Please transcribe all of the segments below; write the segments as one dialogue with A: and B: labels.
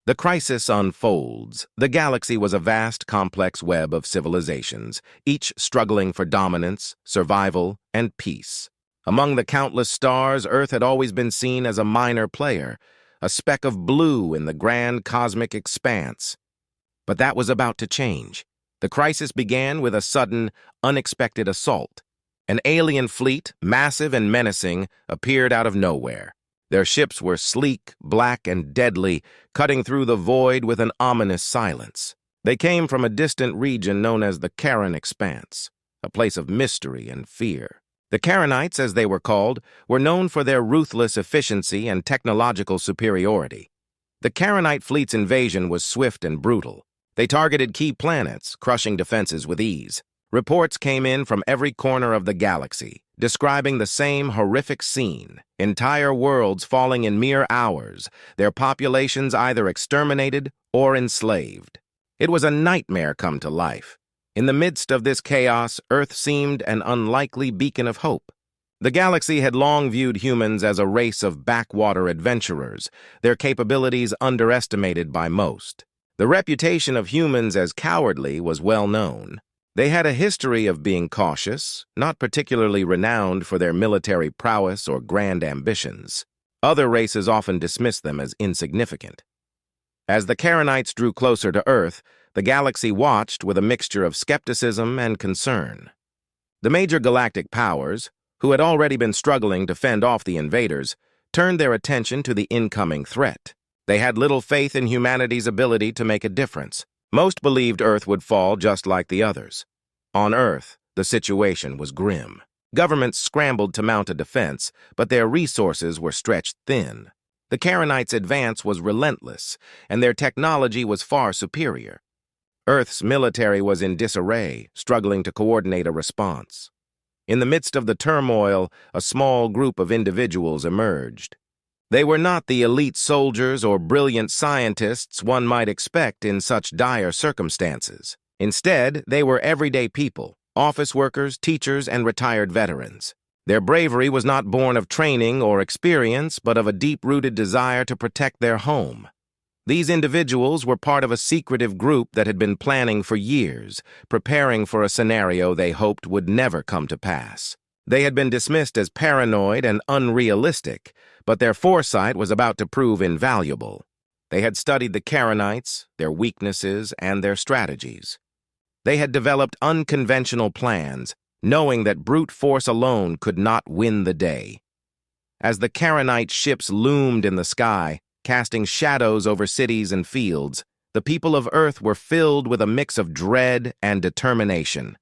A: The crisis unfolds. The galaxy was a vast, complex web of civilizations, each struggling for dominance, survival, and peace. Among the countless stars, Earth had always been seen as a minor player, a speck of blue in the grand cosmic expanse. But that was about to change. The crisis began with a sudden, unexpected assault. An alien fleet, massive and menacing, appeared out of nowhere. Their ships were sleek, black, and deadly, cutting through the void with an ominous silence. They came from a distant region known as the Charon Expanse, a place of mystery and fear. The Charonites, as they were called, were known for their ruthless efficiency and technological superiority. The Charonite fleet's invasion was swift and brutal. They targeted key planets, crushing defenses with ease. Reports came in from every corner of the galaxy, describing the same horrific scene, entire worlds falling in mere hours, their populations either exterminated or enslaved. It was a nightmare come to life. In the midst of this chaos, Earth seemed an unlikely beacon of hope. The galaxy had long viewed humans as a race of backwater adventurers, their capabilities underestimated by most. The reputation of humans as cowardly was well known. They had a history of being cautious, not particularly renowned for their military prowess or grand ambitions. Other races often dismissed them as insignificant. As the Charonites drew closer to Earth, the galaxy watched with a mixture of skepticism and concern. The major galactic powers, who had already been struggling to fend off the invaders, turned their attention to the incoming threat. They had little faith in humanity's ability to make a difference. Most believed Earth would fall just like the others. On Earth, the situation was grim. Governments scrambled to mount a defense, but their resources were stretched thin. The Charonites' advance was relentless, and their technology was far superior. Earth's military was in disarray, struggling to coordinate a response. In the midst of the turmoil, a small group of individuals emerged. They were not the elite soldiers or brilliant scientists one might expect in such dire circumstances. Instead, they were everyday people, office workers, teachers, and retired veterans. Their bravery was not born of training or experience, but of a deep-rooted desire to protect their home. These individuals were part of a secretive group that had been planning for years, preparing for a scenario they hoped would never come to pass. They had been dismissed as paranoid and unrealistic, but their foresight was about to prove invaluable. They had studied the Charonites, their weaknesses, and their strategies. They had developed unconventional plans, knowing that brute force alone could not win the day. As the Charonite ships loomed in the sky, casting shadows over cities and fields, the people of Earth were filled with a mix of dread and determination.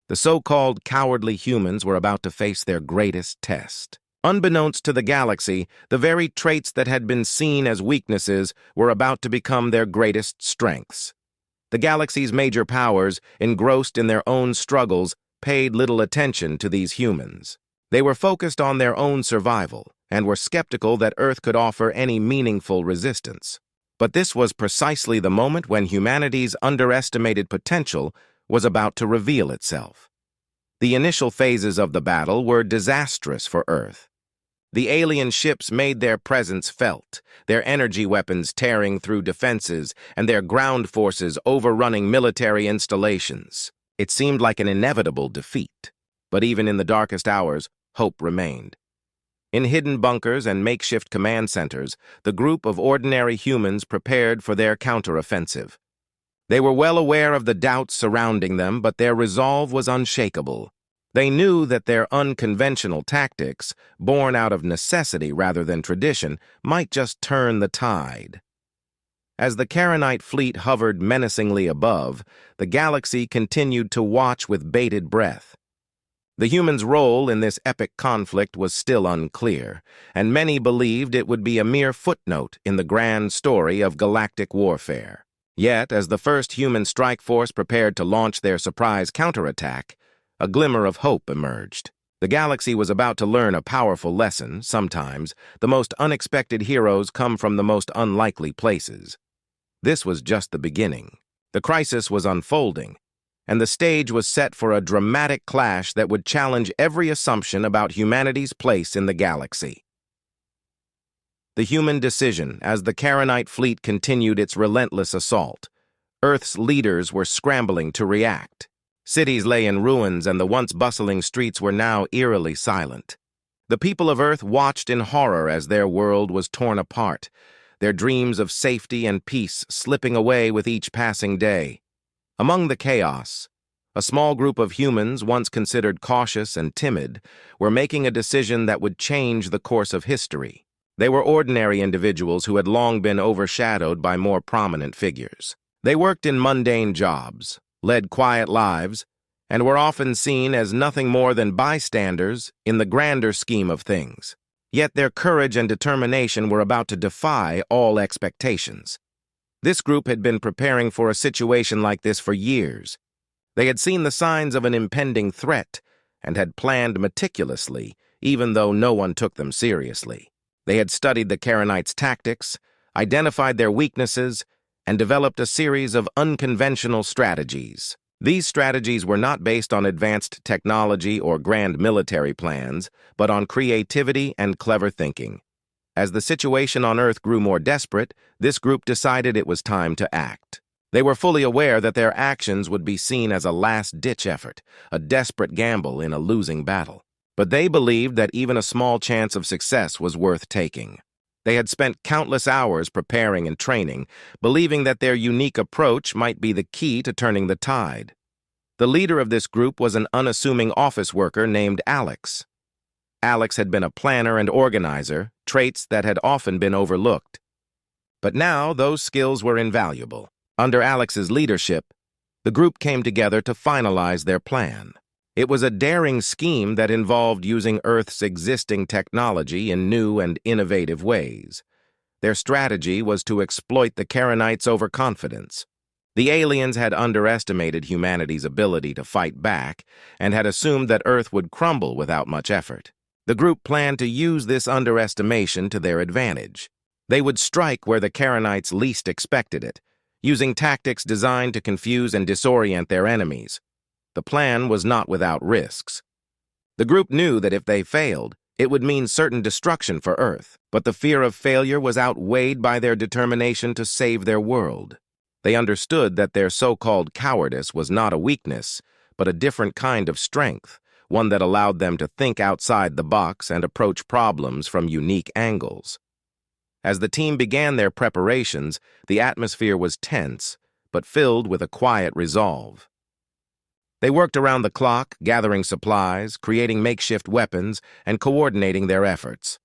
A: The so-called cowardly humans were about to face their greatest test. Unbeknownst to the galaxy, the very traits that had been seen as weaknesses were about to become their greatest strengths. The galaxy's major powers, engrossed in their own struggles, paid little attention to these humans. They were focused on their own survival, and were skeptical that Earth could offer any meaningful resistance. But this was precisely the moment when humanity's underestimated potential was about to reveal itself. The initial phases of the battle were disastrous for Earth. The alien ships made their presence felt, their energy weapons tearing through defenses, and their ground forces overrunning military installations. It seemed like an inevitable defeat. But even in the darkest hours, hope remained. In hidden bunkers and makeshift command centers, the group of ordinary humans prepared for their counteroffensive. They were well aware of the doubts surrounding them, but their resolve was unshakable. They knew that their unconventional tactics, born out of necessity rather than tradition, might just turn the tide. As the Charonite fleet hovered menacingly above, the galaxy continued to watch with bated breath. The humans' role in this epic conflict was still unclear, and many believed it would be a mere footnote in the grand story of galactic warfare. Yet, as the first human strike force prepared to launch their surprise counterattack, a glimmer of hope emerged. The galaxy was about to learn a powerful lesson. Sometimes, the most unexpected heroes come from the most unlikely places. This was just the beginning. The crisis was unfolding, and the stage was set for a dramatic clash that would challenge every assumption about humanity's place in the galaxy. The human decision as the Karenite fleet continued its relentless assault. Earth's leaders were scrambling to react. Cities lay in ruins and the once bustling streets were now eerily silent. The people of Earth watched in horror as their world was torn apart, their dreams of safety and peace slipping away with each passing day. Among the chaos, a small group of humans, once considered cautious and timid, were making a decision that would change the course of history. They were ordinary individuals who had long been overshadowed by more prominent figures. They worked in mundane jobs, led quiet lives, and were often seen as nothing more than bystanders in the grander scheme of things. Yet their courage and determination were about to defy all expectations. This group had been preparing for a situation like this for years. They had seen the signs of an impending threat and had planned meticulously, even though no one took them seriously. They had studied the Karenites' tactics, identified their weaknesses, and developed a series of unconventional strategies. These strategies were not based on advanced technology or grand military plans, but on creativity and clever thinking. As the situation on Earth grew more desperate, this group decided it was time to act. They were fully aware that their actions would be seen as a last-ditch effort, a desperate gamble in a losing battle. But they believed that even a small chance of success was worth taking. They had spent countless hours preparing and training, believing that their unique approach might be the key to turning the tide. The leader of this group was an unassuming office worker named Alex. Alex had been a planner and organizer, traits that had often been overlooked. But now those skills were invaluable. Under Alex's leadership, the group came together to finalize their plan. It was a daring scheme that involved using Earth's existing technology in new and innovative ways. Their strategy was to exploit the Karenites' overconfidence. The aliens had underestimated humanity's ability to fight back and had assumed that Earth would crumble without much effort. The group planned to use this underestimation to their advantage. They would strike where the Karenites least expected it, using tactics designed to confuse and disorient their enemies. The plan was not without risks. The group knew that if they failed, it would mean certain destruction for Earth, but the fear of failure was outweighed by their determination to save their world. They understood that their so-called cowardice was not a weakness, but a different kind of strength, one that allowed them to think outside the box and approach problems from unique angles. As the team began their preparations, the atmosphere was tense, but filled with a quiet resolve. They worked around the clock, gathering supplies, creating makeshift weapons, and coordinating their efforts.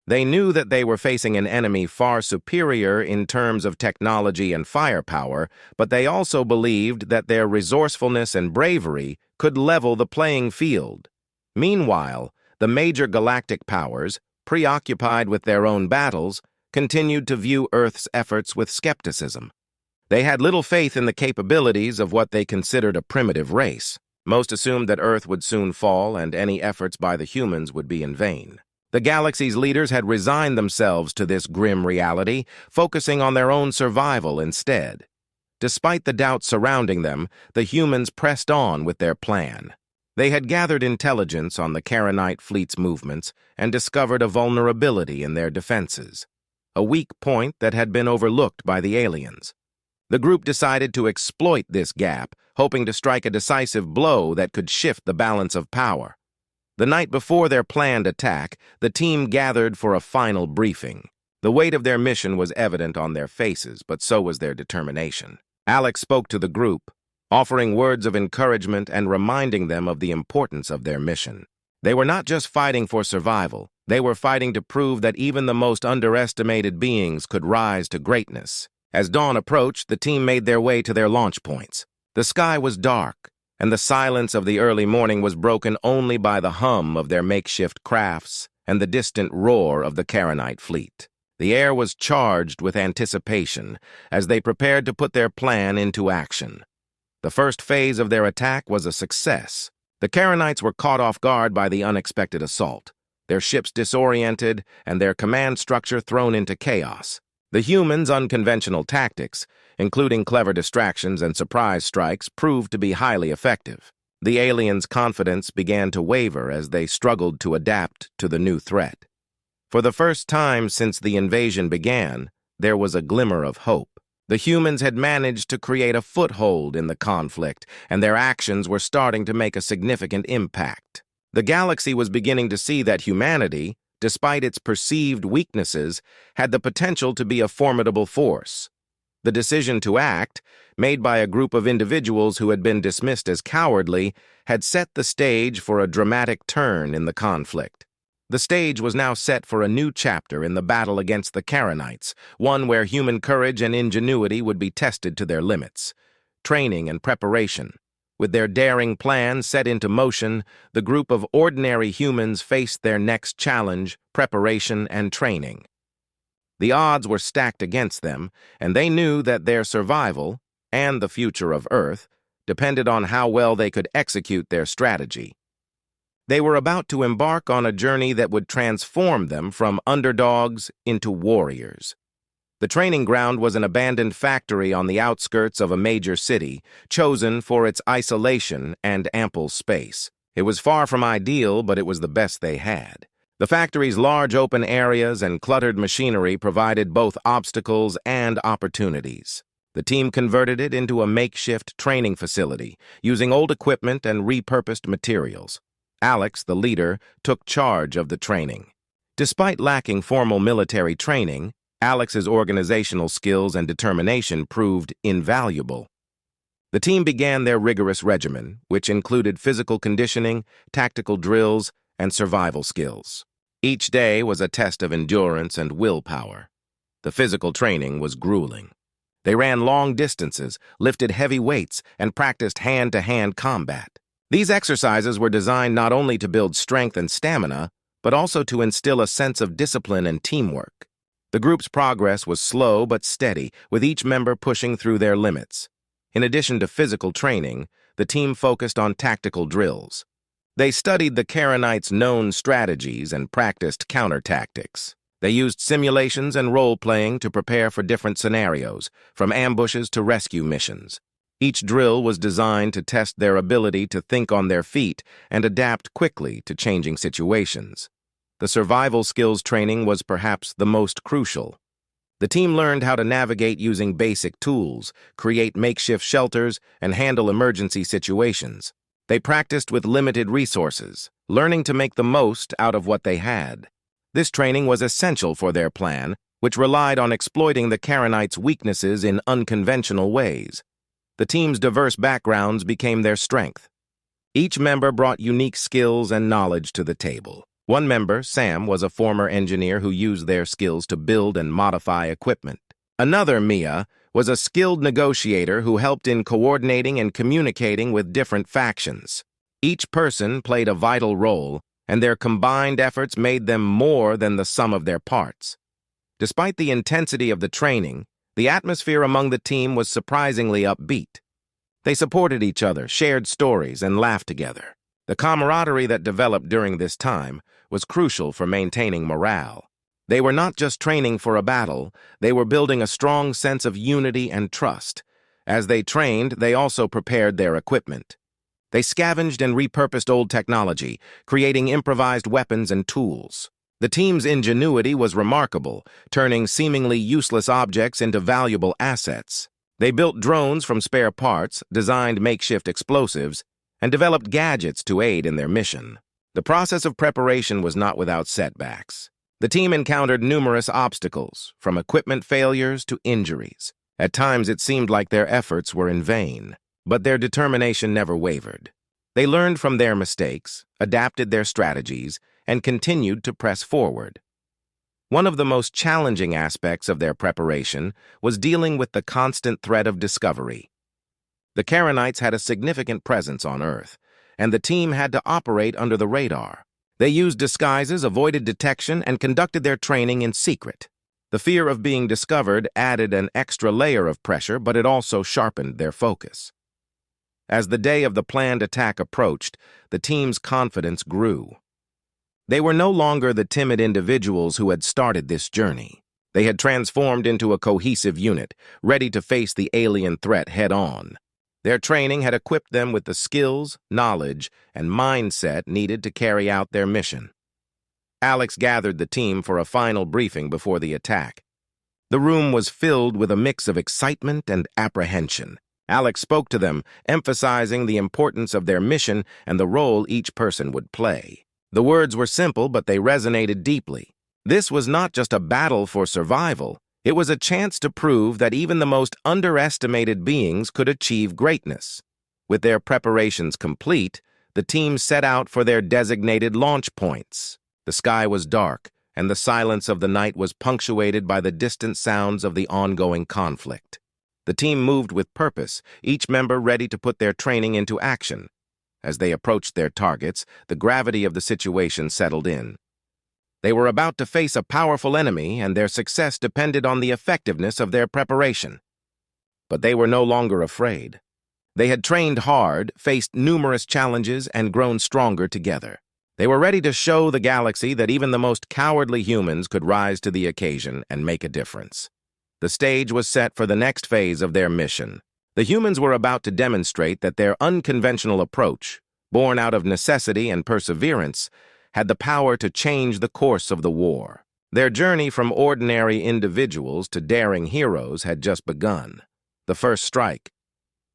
A: They knew that they were facing an enemy far superior in terms of technology and firepower, but they also believed that their resourcefulness and bravery could level the playing field. Meanwhile, the major galactic powers, preoccupied with their own battles, continued to view Earth's efforts with skepticism. They had little faith in the capabilities of what they considered a primitive race. Most assumed that Earth would soon fall and any efforts by the humans would be in vain. The galaxy's leaders had resigned themselves to this grim reality, focusing on their own survival instead. Despite the doubts surrounding them, the humans pressed on with their plan. They had gathered intelligence on the Karenite fleet's movements and discovered a vulnerability in their defenses, a weak point that had been overlooked by the aliens. The group decided to exploit this gap, hoping to strike a decisive blow that could shift the balance of power. The night before their planned attack, the team gathered for a final briefing. The weight of their mission was evident on their faces, but so was their determination. Alex spoke to the group, offering words of encouragement and reminding them of the importance of their mission. They were not just fighting for survival, they were fighting to prove that even the most underestimated beings could rise to greatness. As dawn approached, the team made their way to their launch points. The sky was dark, and the silence of the early morning was broken only by the hum of their makeshift crafts and the distant roar of the Karenite fleet. The air was charged with anticipation as they prepared to put their plan into action. The first phase of their attack was a success. The Karenites were caught off guard by the unexpected assault, their ships disoriented and their command structure thrown into chaos. The humans' unconventional tactics, including clever distractions and surprise strikes, proved to be highly effective. The aliens' confidence began to waver as they struggled to adapt to the new threat. For the first time since the invasion began, there was a glimmer of hope. The humans had managed to create a foothold in the conflict, and their actions were starting to make a significant impact. The galaxy was beginning to see that humanity, despite its perceived weaknesses, had the potential to be a formidable force. The decision to act, made by a group of individuals who had been dismissed as cowardly, had set the stage for a dramatic turn in the conflict. The stage was now set for a new chapter in the battle against the Karenites, one where human courage and ingenuity would be tested to their limits. Training and preparation. With their daring plan set into motion, the group of ordinary humans faced their next challenge: preparation and training. The odds were stacked against them, and they knew that their survival, and the future of Earth, depended on how well they could execute their strategy. They were about to embark on a journey that would transform them from underdogs into warriors. The training ground was an abandoned factory on the outskirts of a major city, chosen for its isolation and ample space. It was far from ideal, but it was the best they had. The factory's large open areas and cluttered machinery provided both obstacles and opportunities. The team converted it into a makeshift training facility, using old equipment and repurposed materials. Alex, the leader, took charge of the training. Despite lacking formal military training, Alex's organizational skills and determination proved invaluable. The team began their rigorous regimen, which included physical conditioning, tactical drills, and survival skills. Each day was a test of endurance and willpower. The physical training was grueling. They ran long distances, lifted heavy weights, and practiced hand-to-hand combat. These exercises were designed not only to build strength and stamina, but also to instill a sense of discipline and teamwork. The group's progress was slow but steady, with each member pushing through their limits. In addition to physical training, the team focused on tactical drills. They studied the Karenites' known strategies and practiced counter-tactics. They used simulations and role-playing to prepare for different scenarios, from ambushes to rescue missions. Each drill was designed to test their ability to think on their feet and adapt quickly to changing situations. The survival skills training was perhaps the most crucial. The team learned how to navigate using basic tools, create makeshift shelters, and handle emergency situations. They practiced with limited resources, learning to make the most out of what they had. This training was essential for their plan, which relied on exploiting the Karenites' weaknesses in unconventional ways. The team's diverse backgrounds became their strength. Each member brought unique skills and knowledge to the table. One member, Sam, was a former engineer who used their skills to build and modify equipment. Another, Mia, was a skilled negotiator who helped in coordinating and communicating with different factions. Each person played a vital role, and their combined efforts made them more than the sum of their parts. Despite the intensity of the training, the atmosphere among the team was surprisingly upbeat. They supported each other, shared stories, and laughed together. The camaraderie that developed during this time was crucial for maintaining morale. They were not just training for a battle, they were building a strong sense of unity and trust. As they trained, they also prepared their equipment. They scavenged and repurposed old technology, creating improvised weapons and tools. The team's ingenuity was remarkable, turning seemingly useless objects into valuable assets. They built drones from spare parts, designed makeshift explosives, and developed gadgets to aid in their mission. The process of preparation was not without setbacks. The team encountered numerous obstacles, from equipment failures to injuries. At times it seemed like their efforts were in vain, but their determination never wavered. They learned from their mistakes, adapted their strategies, and continued to press forward. One of the most challenging aspects of their preparation was dealing with the constant threat of discovery. The Karenites had a significant presence on Earth, and the team had to operate under the radar. They used disguises, avoided detection, and conducted their training in secret. The fear of being discovered added an extra layer of pressure, but it also sharpened their focus. As the day of the planned attack approached, the team's confidence grew. They were no longer the timid individuals who had started this journey. They had transformed into a cohesive unit, ready to face the alien threat head-on. Their training had equipped them with the skills, knowledge, and mindset needed to carry out their mission. Alex gathered the team for a final briefing before the attack. The room was filled with a mix of excitement and apprehension. Alex spoke to them, emphasizing the importance of their mission and the role each person would play. The words were simple, but they resonated deeply. This was not just a battle for survival. It was a chance to prove that even the most underestimated beings could achieve greatness. With their preparations complete, the team set out for their designated launch points. The sky was dark, and the silence of the night was punctuated by the distant sounds of the ongoing conflict. The team moved with purpose, each member ready to put their training into action. As they approached their targets, the gravity of the situation settled in. They were about to face a powerful enemy, and their success depended on the effectiveness of their preparation. But they were no longer afraid. They had trained hard, faced numerous challenges, and grown stronger together. They were ready to show the galaxy that even the most cowardly humans could rise to the occasion and make a difference. The stage was set for the next phase of their mission. The humans were about to demonstrate that their unconventional approach, born out of necessity and perseverance, had the power to change the course of the war. Their journey from ordinary individuals to daring heroes had just begun. The first strike.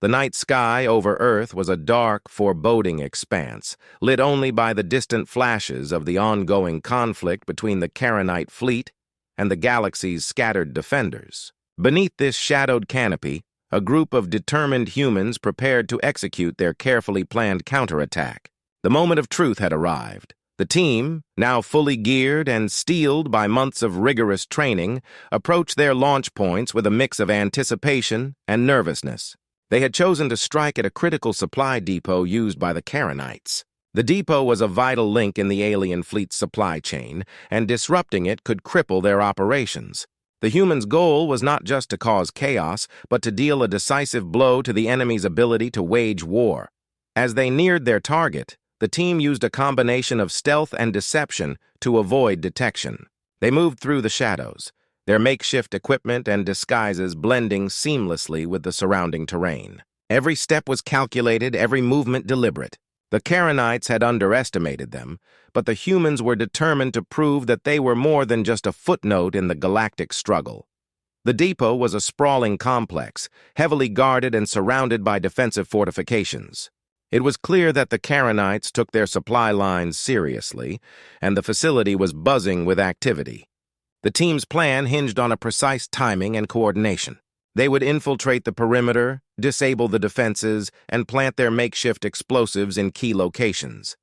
A: The night sky over Earth was a dark, foreboding expanse, lit only by the distant flashes of the ongoing conflict between the Karenite fleet and the galaxy's scattered defenders. Beneath this shadowed canopy, a group of determined humans prepared to execute their carefully planned counterattack. The moment of truth had arrived. The team, now fully geared and steeled by months of rigorous training, approached their launch points with a mix of anticipation and nervousness. They had chosen to strike at a critical supply depot used by the Karenites. The depot was a vital link in the alien fleet's supply chain, and disrupting it could cripple their operations. The humans' goal was not just to cause chaos, but to deal a decisive blow to the enemy's ability to wage war. As they neared their target, the team used a combination of stealth and deception to avoid detection. They moved through the shadows, their makeshift equipment and disguises blending seamlessly with the surrounding terrain. Every step was calculated, every movement deliberate. The Karenites had underestimated them, but the humans were determined to prove that they were more than just a footnote in the galactic struggle. The depot was a sprawling complex, heavily guarded and surrounded by defensive fortifications. It was clear that the Karenites took their supply lines seriously, and the facility was buzzing with activity. The team's plan hinged on a precise timing and coordination. They would infiltrate the perimeter, disable the defenses, and plant their makeshift explosives in key locations.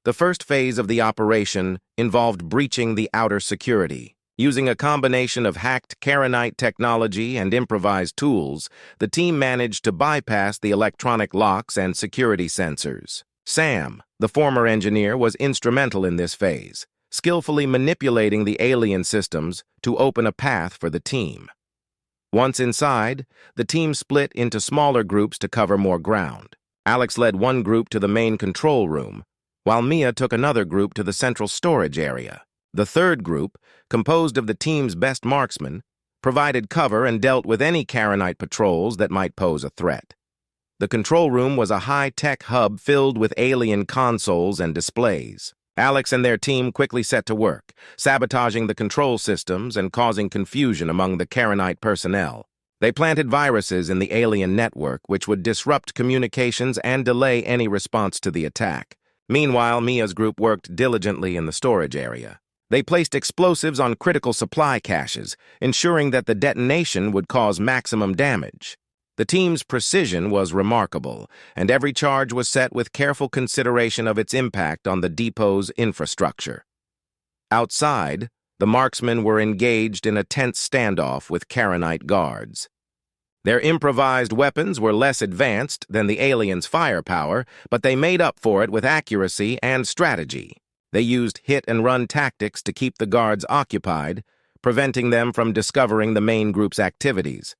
A: The first phase of the operation involved breaching the outer security. Using a combination of hacked Karenite technology and improvised tools, the team managed to bypass the electronic locks and security sensors. Sam, the former engineer, was instrumental in this phase, skillfully manipulating the alien systems to open a path for the team. Once inside, the team split into smaller groups to cover more ground. Alex led one group to the main control room, while Mia took another group to the central storage area. The third group, composed of the team's best marksmen, provided cover and dealt with any Karenite patrols that might pose a threat. The control room was a high-tech hub filled with alien consoles and displays. Alex and their team quickly set to work, sabotaging the control systems and causing confusion among the Karenite personnel. They planted viruses in the alien network, which would disrupt communications and delay any response to the attack. Meanwhile, Mia's group worked diligently in the storage area. They placed explosives on critical supply caches, ensuring that the detonation would cause maximum damage. The team's precision was remarkable, and every charge was set with careful consideration of its impact on the depot's infrastructure. Outside, the marksmen were engaged in a tense standoff with Karenite guards. Their improvised weapons were less advanced than the aliens' firepower, but they made up for it with accuracy and strategy. They used hit-and-run tactics to keep the guards occupied, preventing them from discovering the main group's activities.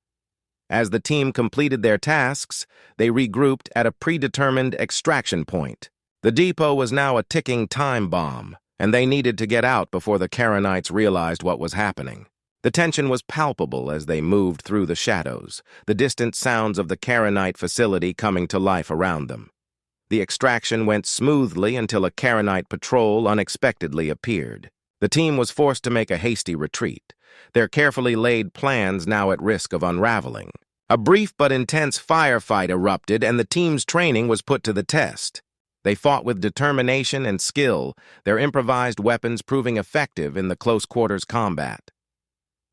A: As the team completed their tasks, they regrouped at a predetermined extraction point. The depot was now a ticking time bomb, and they needed to get out before the Karenites realized what was happening. The tension was palpable as they moved through the shadows, the distant sounds of the Karenite facility coming to life around them. The extraction went smoothly until a Karenite patrol unexpectedly appeared. The team was forced to make a hasty retreat, their carefully laid plans now at risk of unraveling. A brief but intense firefight erupted, and the team's training was put to the test. They fought with determination and skill, their improvised weapons proving effective in the close-quarters combat.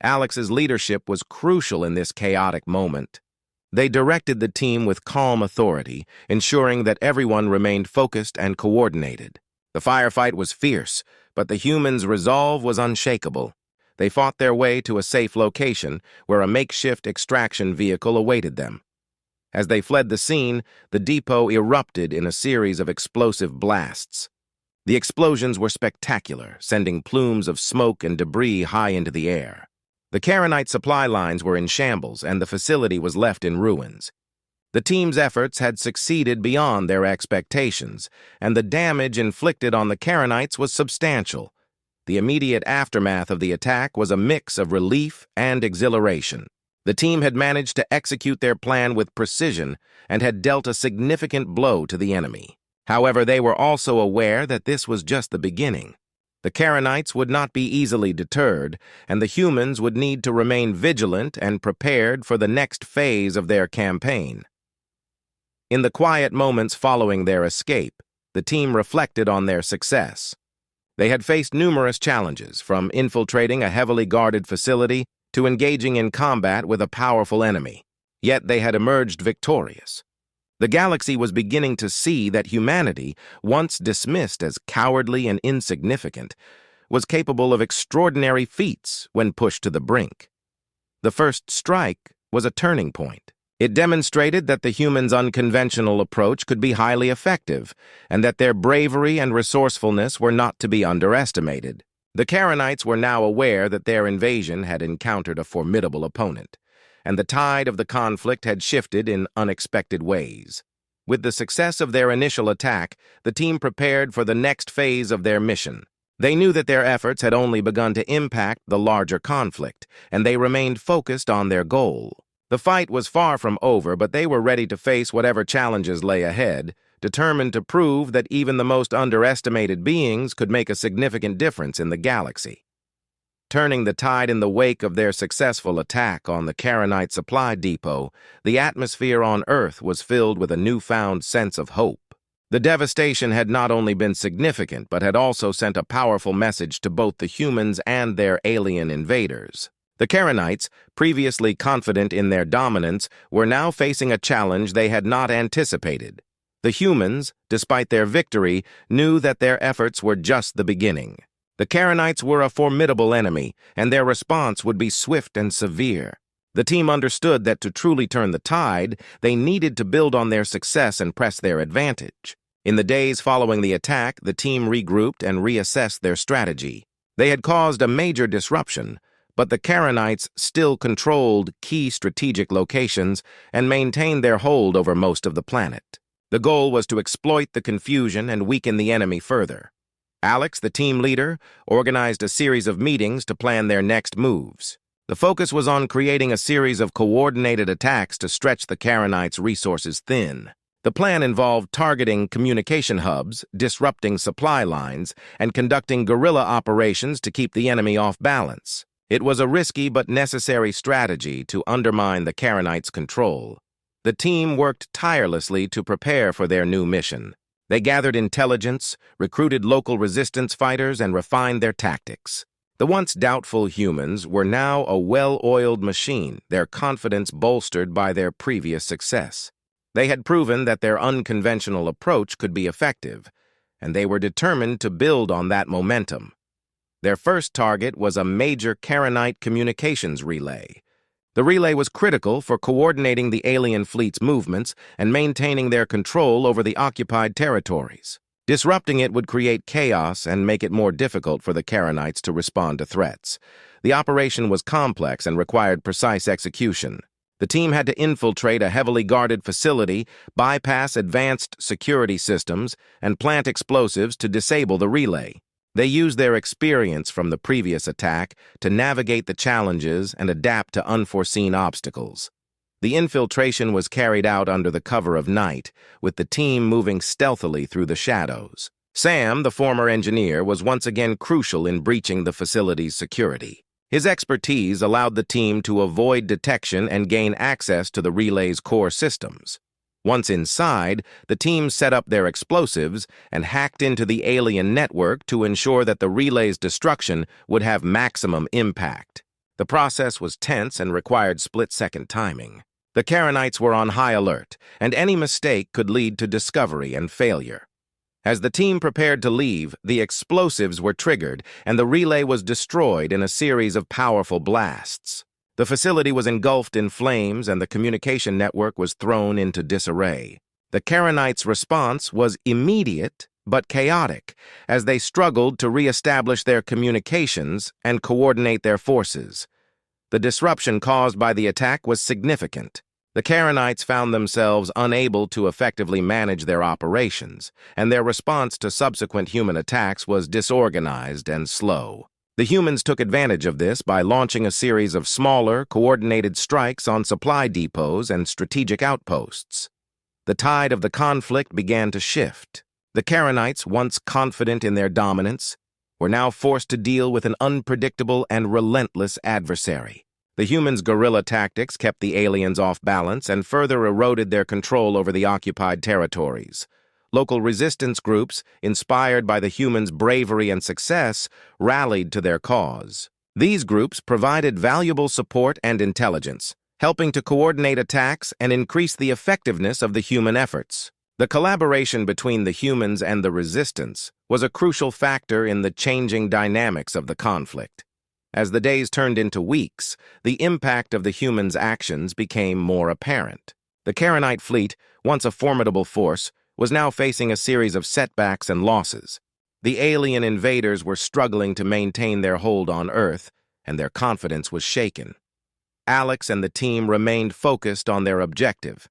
A: Alex's leadership was crucial in this chaotic moment. They directed the team with calm authority, ensuring that everyone remained focused and coordinated. The firefight was fierce, but the humans' resolve was unshakable. They fought their way to a safe location where a makeshift extraction vehicle awaited them. As they fled the scene, the depot erupted in a series of explosive blasts. The explosions were spectacular, sending plumes of smoke and debris high into the air. The Karenite supply lines were in shambles, and the facility was left in ruins. The team's efforts had succeeded beyond their expectations, and the damage inflicted on the Karenites was substantial. The immediate aftermath of the attack was a mix of relief and exhilaration. The team had managed to execute their plan with precision and had dealt a significant blow to the enemy. However, they were also aware that this was just the beginning. The Karenites would not be easily deterred, and the humans would need to remain vigilant and prepared for the next phase of their campaign. In the quiet moments following their escape, the team reflected on their success. They had faced numerous challenges, from infiltrating a heavily guarded facility to engaging in combat with a powerful enemy. Yet they had emerged victorious. The galaxy was beginning to see that humanity, once dismissed as cowardly and insignificant, was capable of extraordinary feats when pushed to the brink. The first strike was a turning point. It demonstrated that the humans' unconventional approach could be highly effective, and that their bravery and resourcefulness were not to be underestimated. The Karenites were now aware that their invasion had encountered a formidable opponent, and the tide of the conflict had shifted in unexpected ways. With the success of their initial attack, the team prepared for the next phase of their mission. They knew that their efforts had only begun to impact the larger conflict, and they remained focused on their goal. The fight was far from over, but they were ready to face whatever challenges lay ahead, determined to prove that even the most underestimated beings could make a significant difference in the galaxy. Turning the tide in the wake of their successful attack on the Karenite supply depot, the atmosphere on Earth was filled with a newfound sense of hope. The devastation had not only been significant, but had also sent a powerful message to both the humans and their alien invaders. The Karenites, previously confident in their dominance, were now facing a challenge they had not anticipated. The humans, despite their victory, knew that their efforts were just the beginning. The Karenites were a formidable enemy, and their response would be swift and severe. The team understood that to truly turn the tide, they needed to build on their success and press their advantage. In the days following the attack, the team regrouped and reassessed their strategy. They had caused a major disruption, but the Karenites still controlled key strategic locations and maintained their hold over most of the planet. The goal was to exploit the confusion and weaken the enemy further. Alex, the team leader, organized a series of meetings to plan their next moves. The focus was on creating a series of coordinated attacks to stretch the Karenites' resources thin. The plan involved targeting communication hubs, disrupting supply lines, and conducting guerrilla operations to keep the enemy off balance. It was a risky but necessary strategy to undermine the Karenites' control. The team worked tirelessly to prepare for their new mission. They gathered intelligence, recruited local resistance fighters, and refined their tactics. The once doubtful humans were now a well-oiled machine, their confidence bolstered by their previous success. They had proven that their unconventional approach could be effective, and they were determined to build on that momentum. Their first target was a major Karenite communications relay. The relay was critical for coordinating the alien fleet's movements and maintaining their control over the occupied territories. Disrupting it would create chaos and make it more difficult for the Karenites to respond to threats. The operation was complex and required precise execution. The team had to infiltrate a heavily guarded facility, bypass advanced security systems, and plant explosives to disable the relay. They used their experience from the previous attack to navigate the challenges and adapt to unforeseen obstacles. The infiltration was carried out under the cover of night, with the team moving stealthily through the shadows. Sam, the former engineer, was once again crucial in breaching the facility's security. His expertise allowed the team to avoid detection and gain access to the relay's core systems. Once inside, the team set up their explosives and hacked into the alien network to ensure that the relay's destruction would have maximum impact. The process was tense and required split-second timing. The Karenites were on high alert, and any mistake could lead to discovery and failure. As the team prepared to leave, the explosives were triggered, and the relay was destroyed in a series of powerful blasts. The facility was engulfed in flames, and the communication network was thrown into disarray. The Karenites' response was immediate but chaotic, as they struggled to re-establish their communications and coordinate their forces. The disruption caused by the attack was significant. The Karenites found themselves unable to effectively manage their operations, and their response to subsequent human attacks was disorganized and slow. The humans took advantage of this by launching a series of smaller, coordinated strikes on supply depots and strategic outposts. The tide of the conflict began to shift. The Karenites, once confident in their dominance, were now forced to deal with an unpredictable and relentless adversary. The humans' guerrilla tactics kept the aliens off balance and further eroded their control over the occupied territories. Local resistance groups, inspired by the humans' bravery and success, rallied to their cause. These groups provided valuable support and intelligence, helping to coordinate attacks and increase the effectiveness of the human efforts. The collaboration between the humans and the resistance was a crucial factor in the changing dynamics of the conflict. As the days turned into weeks, the impact of the humans' actions became more apparent. The Karenite fleet, once a formidable force, was now facing a series of setbacks and losses. The alien invaders were struggling to maintain their hold on Earth, and their confidence was shaken. Alex and the team remained focused on their objective.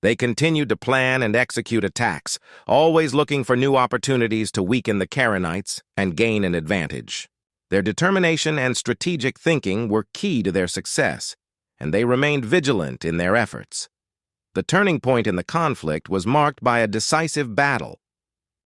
A: They continued to plan and execute attacks, always looking for new opportunities to weaken the Karenites and gain an advantage. Their determination and strategic thinking were key to their success, and they remained vigilant in their efforts. The turning point in the conflict was marked by a decisive battle.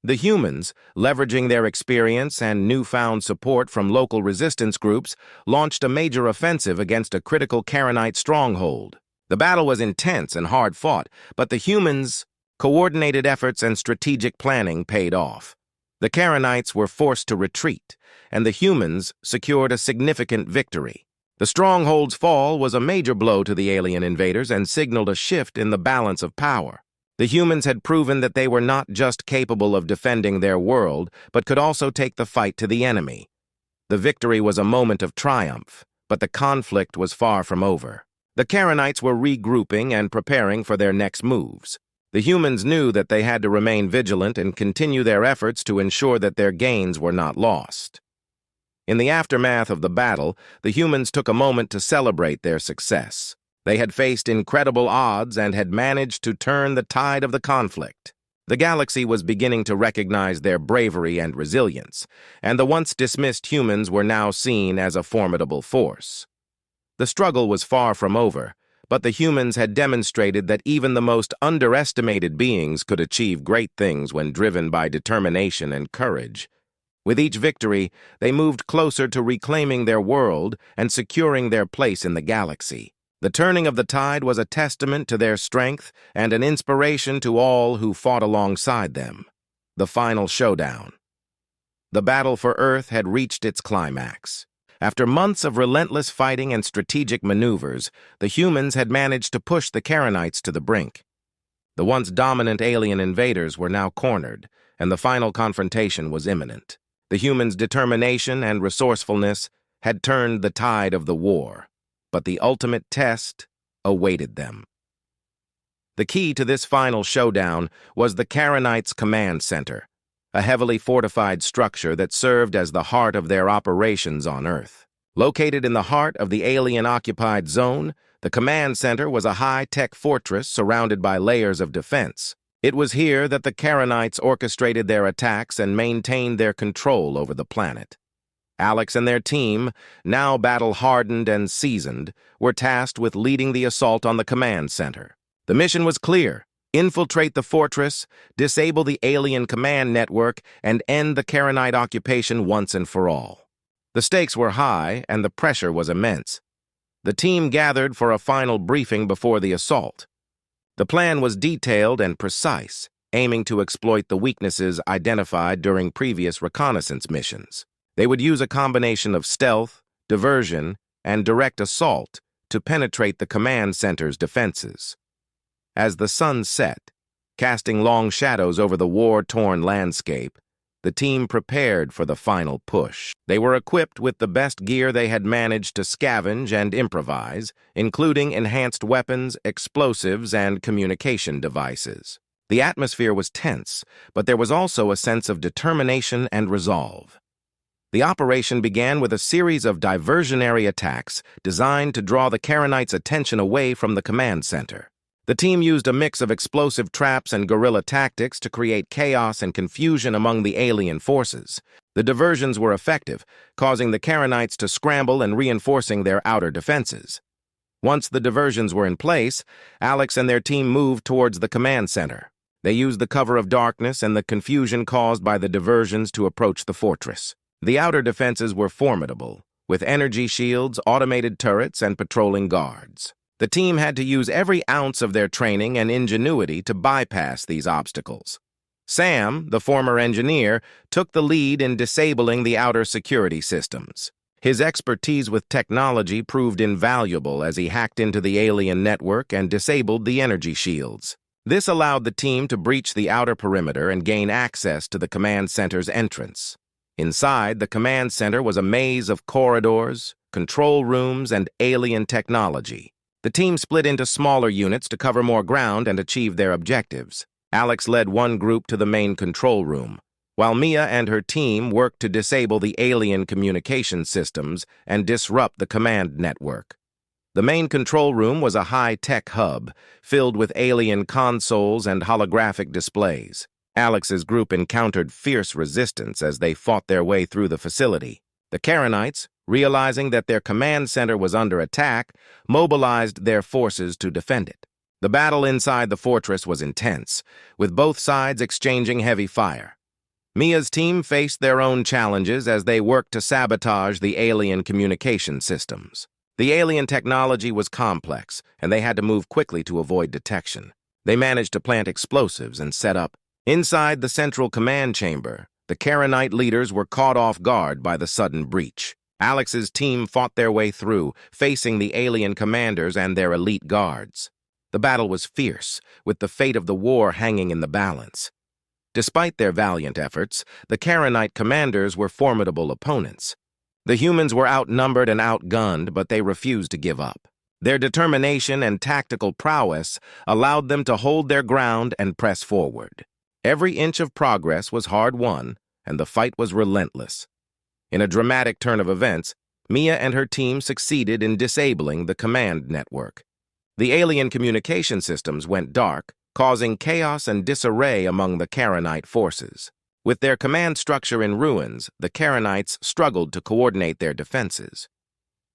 A: The humans, leveraging their experience and newfound support from local resistance groups, launched a major offensive against a critical Karenite stronghold. The battle was intense and hard-fought, but the humans' coordinated efforts and strategic planning paid off. The Karenites were forced to retreat, and the humans secured a significant victory. The stronghold's fall was a major blow to the alien invaders and signaled a shift in the balance of power. The humans had proven that they were not just capable of defending their world, but could also take the fight to the enemy. The victory was a moment of triumph, but the conflict was far from over. The Karenites were regrouping and preparing for their next moves. The humans knew that they had to remain vigilant and continue their efforts to ensure that their gains were not lost. In the aftermath of the battle, the humans took a moment to celebrate their success. They had faced incredible odds and had managed to turn the tide of the conflict. The galaxy was beginning to recognize their bravery and resilience, and the once dismissed humans were now seen as a formidable force. The struggle was far from over, but the humans had demonstrated that even the most underestimated beings could achieve great things when driven by determination and courage. With each victory, they moved closer to reclaiming their world and securing their place in the galaxy. The turning of the tide was a testament to their strength and an inspiration to all who fought alongside them. The final showdown. The battle for Earth had reached its climax. After months of relentless fighting and strategic maneuvers, the humans had managed to push the Karenites to the brink. The once dominant alien invaders were now cornered, and the final confrontation was imminent. The humans' determination and resourcefulness had turned the tide of the war, but the ultimate test awaited them. The key to this final showdown was the Karenites' command center, a heavily fortified structure that served as the heart of their operations on Earth. Located in the heart of the alien-occupied zone, the command center was a high-tech fortress surrounded by layers of defense. It was here that the Karenites orchestrated their attacks and maintained their control over the planet. Alex and their team, now battle-hardened and seasoned, were tasked with leading the assault on the command center. The mission was clear: infiltrate the fortress, disable the alien command network, and end the Karenite occupation once and for all. The stakes were high, and the pressure was immense. The team gathered for a final briefing before the assault. The plan was detailed and precise, aiming to exploit the weaknesses identified during previous reconnaissance missions. They would use a combination of stealth, diversion, and direct assault to penetrate the command center's defenses. As the sun set, casting long shadows over the war-torn landscape, the team prepared for the final push. They were equipped with the best gear they had managed to scavenge and improvise, including enhanced weapons, explosives, and communication devices. The atmosphere was tense, but there was also a sense of determination and resolve. The operation began with a series of diversionary attacks designed to draw the Karenites' attention away from the command center. The team used a mix of explosive traps and guerrilla tactics to create chaos and confusion among the alien forces. The diversions were effective, causing the Karenites to scramble and reinforcing their outer defenses. Once the diversions were in place, Alex and their team moved towards the command center. They used the cover of darkness and the confusion caused by the diversions to approach the fortress. The outer defenses were formidable, with energy shields, automated turrets, and patrolling guards. The team had to use every ounce of their training and ingenuity to bypass these obstacles. Sam, the former engineer, took the lead in disabling the outer security systems. His expertise with technology proved invaluable as he hacked into the alien network and disabled the energy shields. This allowed the team to breach the outer perimeter and gain access to the command center's entrance. Inside, the command center was a maze of corridors, control rooms, and alien technology. The team split into smaller units to cover more ground and achieve their objectives. Alex led one group to the main control room, while Mia and her team worked to disable the alien communication systems and disrupt the command network. The main control room was a high-tech hub, filled with alien consoles and holographic displays. Alex's group encountered fierce resistance as they fought their way through the facility. The Karenites, realizing that their command center was under attack, mobilized their forces to defend it. The battle inside the fortress was intense, with both sides exchanging heavy fire. Mia's team faced their own challenges as they worked to sabotage the alien communication systems. The alien technology was complex, and they had to move quickly to avoid detection. They managed to plant explosives and set up. Inside the central command chamber, the Karenite leaders were caught off guard by the sudden breach. Alex's team fought their way through, facing the alien commanders and their elite guards. The battle was fierce, with the fate of the war hanging in the balance. Despite their valiant efforts, the Karenite commanders were formidable opponents. The humans were outnumbered and outgunned, but they refused to give up. Their determination and tactical prowess allowed them to hold their ground and press forward. Every inch of progress was hard-won, and the fight was relentless. In a dramatic turn of events, Mia and her team succeeded in disabling the command network. The alien communication systems went dark, causing chaos and disarray among the Karenite forces. With their command structure in ruins, the Karenites struggled to coordinate their defenses.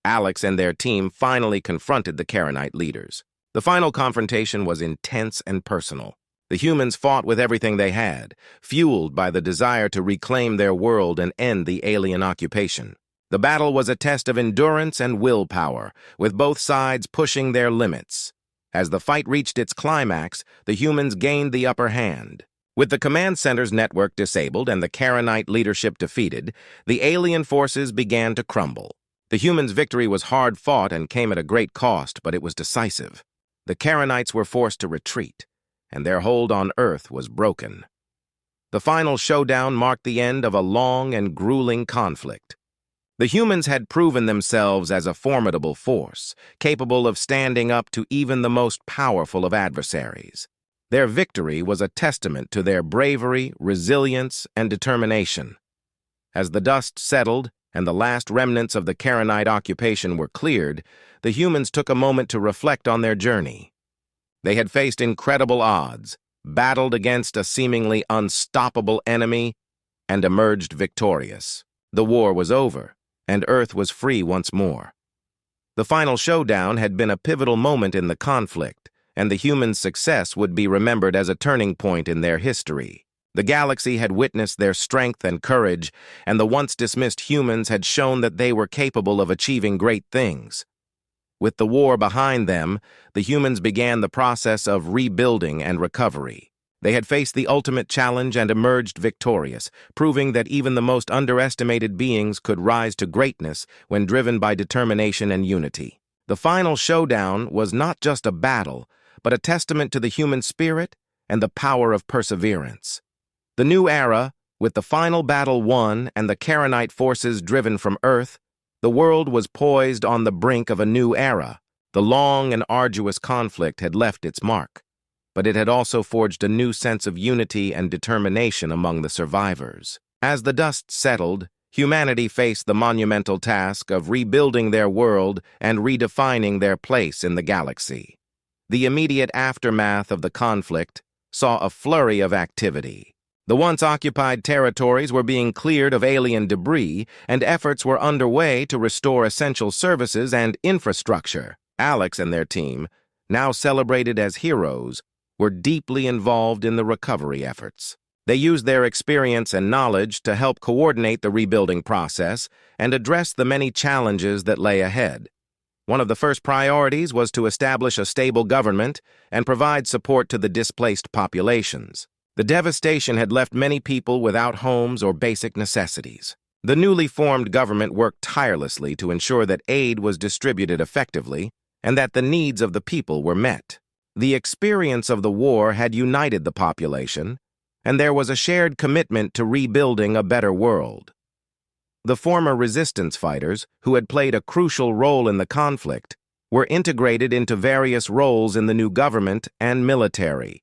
A: Alex and their team finally confronted the Karenite leaders. The final confrontation was intense and personal. The humans fought with everything they had, fueled by the desire to reclaim their world and end the alien occupation. The battle was a test of endurance and willpower, with both sides pushing their limits. As the fight reached its climax, the humans gained the upper hand. With the command center's network disabled and the Karenite leadership defeated, the alien forces began to crumble. The humans' victory was hard-fought and came at a great cost, but it was decisive. The Karenites were forced to retreat, and their hold on Earth was broken. The final showdown marked the end of a long and grueling conflict. The humans had proven themselves as a formidable force, capable of standing up to even the most powerful of adversaries. Their victory was a testament to their bravery, resilience, and determination. As the dust settled and the last remnants of the Karenite occupation were cleared, the humans took a moment to reflect on their journey. They had faced incredible odds, battled against a seemingly unstoppable enemy, and emerged victorious. The war was over, and Earth was free once more. The final showdown had been a pivotal moment in the conflict, and the humans' success would be remembered as a turning point in their history. The galaxy had witnessed their strength and courage, and the once dismissed humans had shown that they were capable of achieving great things. With the war behind them, the humans began the process of rebuilding and recovery. They had faced the ultimate challenge and emerged victorious, proving that even the most underestimated beings could rise to greatness when driven by determination and unity. The final showdown was not just a battle, but a testament to the human spirit and the power of perseverance. The new era, with the final battle won and the Karenite forces driven from Earth, the world was poised on the brink of a new era. The long and arduous conflict had left its mark, but it had also forged a new sense of unity and determination among the survivors. As the dust settled, humanity faced the monumental task of rebuilding their world and redefining their place in the galaxy. The immediate aftermath of the conflict saw a flurry of activity. The once occupied territories were being cleared of alien debris, and efforts were underway to restore essential services and infrastructure. Alex and their team, now celebrated as heroes, were deeply involved in the recovery efforts. They used their experience and knowledge to help coordinate the rebuilding process and address the many challenges that lay ahead. One of the first priorities was to establish a stable government and provide support to the displaced populations. The devastation had left many people without homes or basic necessities. The newly formed government worked tirelessly to ensure that aid was distributed effectively and that the needs of the people were met. The experience of the war had united the population, and there was a shared commitment to rebuilding a better world. The former resistance fighters, who had played a crucial role in the conflict, were integrated into various roles in the new government and military.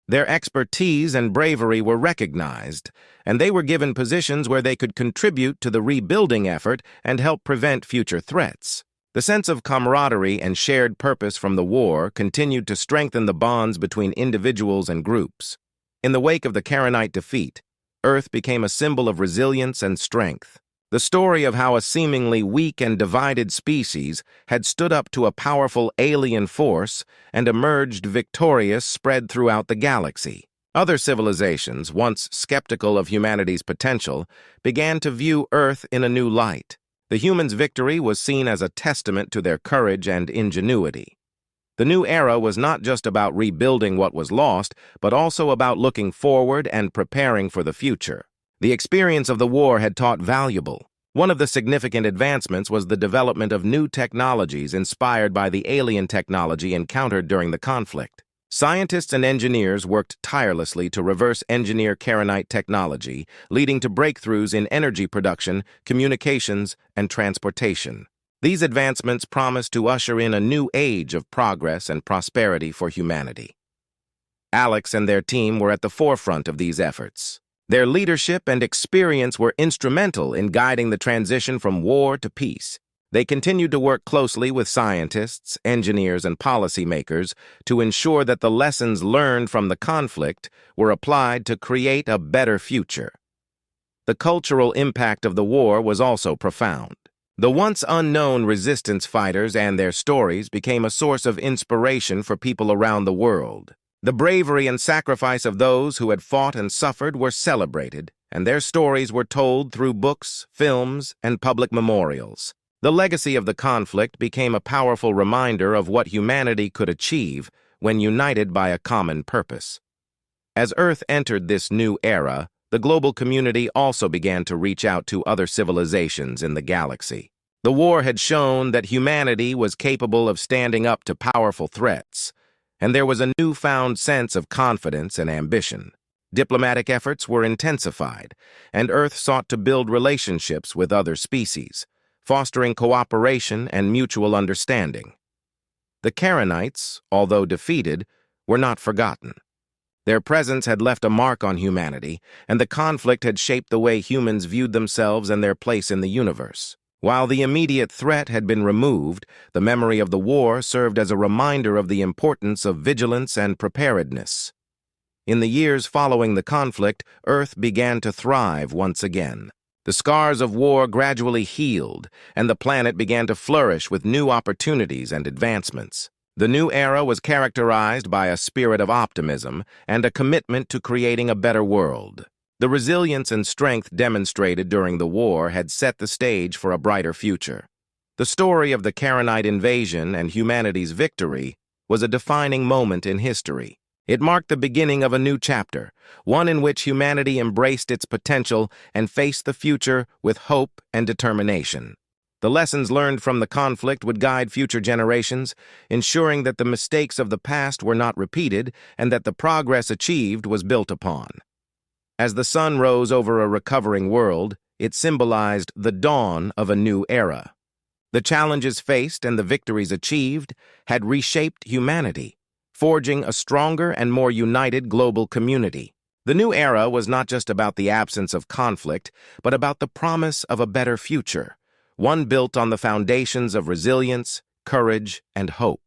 A: Their expertise and bravery were recognized, and they were given positions where they could contribute to the rebuilding effort and help prevent future threats. The sense of camaraderie and shared purpose from the war continued to strengthen the bonds between individuals and groups. In the wake of the Karenite defeat, Earth became a symbol of resilience and strength. The story of how a seemingly weak and divided species had stood up to a powerful alien force and emerged victorious spread throughout the galaxy. Other civilizations, once skeptical of humanity's potential, began to view Earth in a new light. The humans' victory was seen as a testament to their courage and ingenuity. The new era was not just about rebuilding what was lost, but also about looking forward and preparing for the future. The experience of the war had taught valuable. One of the significant advancements was the development of new technologies inspired by the alien technology encountered during the conflict. Scientists and engineers worked tirelessly to reverse engineer Karenite technology, leading to breakthroughs in energy production, communications, and transportation. These advancements promised to usher in a new age of progress and prosperity for humanity. Alex and their team were at the forefront of these efforts. Their leadership and experience were instrumental in guiding the transition from war to peace. They continued to work closely with scientists, engineers, and policymakers to ensure that the lessons learned from the conflict were applied to create a better future. The cultural impact of the war was also profound. The once unknown resistance fighters and their stories became a source of inspiration for people around the world. The bravery and sacrifice of those who had fought and suffered were celebrated, and their stories were told through books, films, and public memorials. The legacy of the conflict became a powerful reminder of what humanity could achieve when united by a common purpose. As Earth entered this new era, the global community also began to reach out to other civilizations in the galaxy. The war had shown that humanity was capable of standing up to powerful threats, and there was a newfound sense of confidence and ambition. Diplomatic efforts were intensified, and Earth sought to build relationships with other species, fostering cooperation and mutual understanding. The Karenites, although defeated, were not forgotten. Their presence had left a mark on humanity, and the conflict had shaped the way humans viewed themselves and their place in the universe. While the immediate threat had been removed, the memory of the war served as a reminder of the importance of vigilance and preparedness. In the years following the conflict, Earth began to thrive once again. The scars of war gradually healed, and the planet began to flourish with new opportunities and advancements. The new era was characterized by a spirit of optimism and a commitment to creating a better world. The resilience and strength demonstrated during the war had set the stage for a brighter future. The story of the Karenite invasion and humanity's victory was a defining moment in history. It marked the beginning of a new chapter, one in which humanity embraced its potential and faced the future with hope and determination. The lessons learned from the conflict would guide future generations, ensuring that the mistakes of the past were not repeated and that the progress achieved was built upon. As the sun rose over a recovering world, it symbolized the dawn of a new era. The challenges faced and the victories achieved had reshaped humanity, forging a stronger and more united global community. The new era was not just about the absence of conflict, but about the promise of a better future, one built on the foundations of resilience, courage, and hope.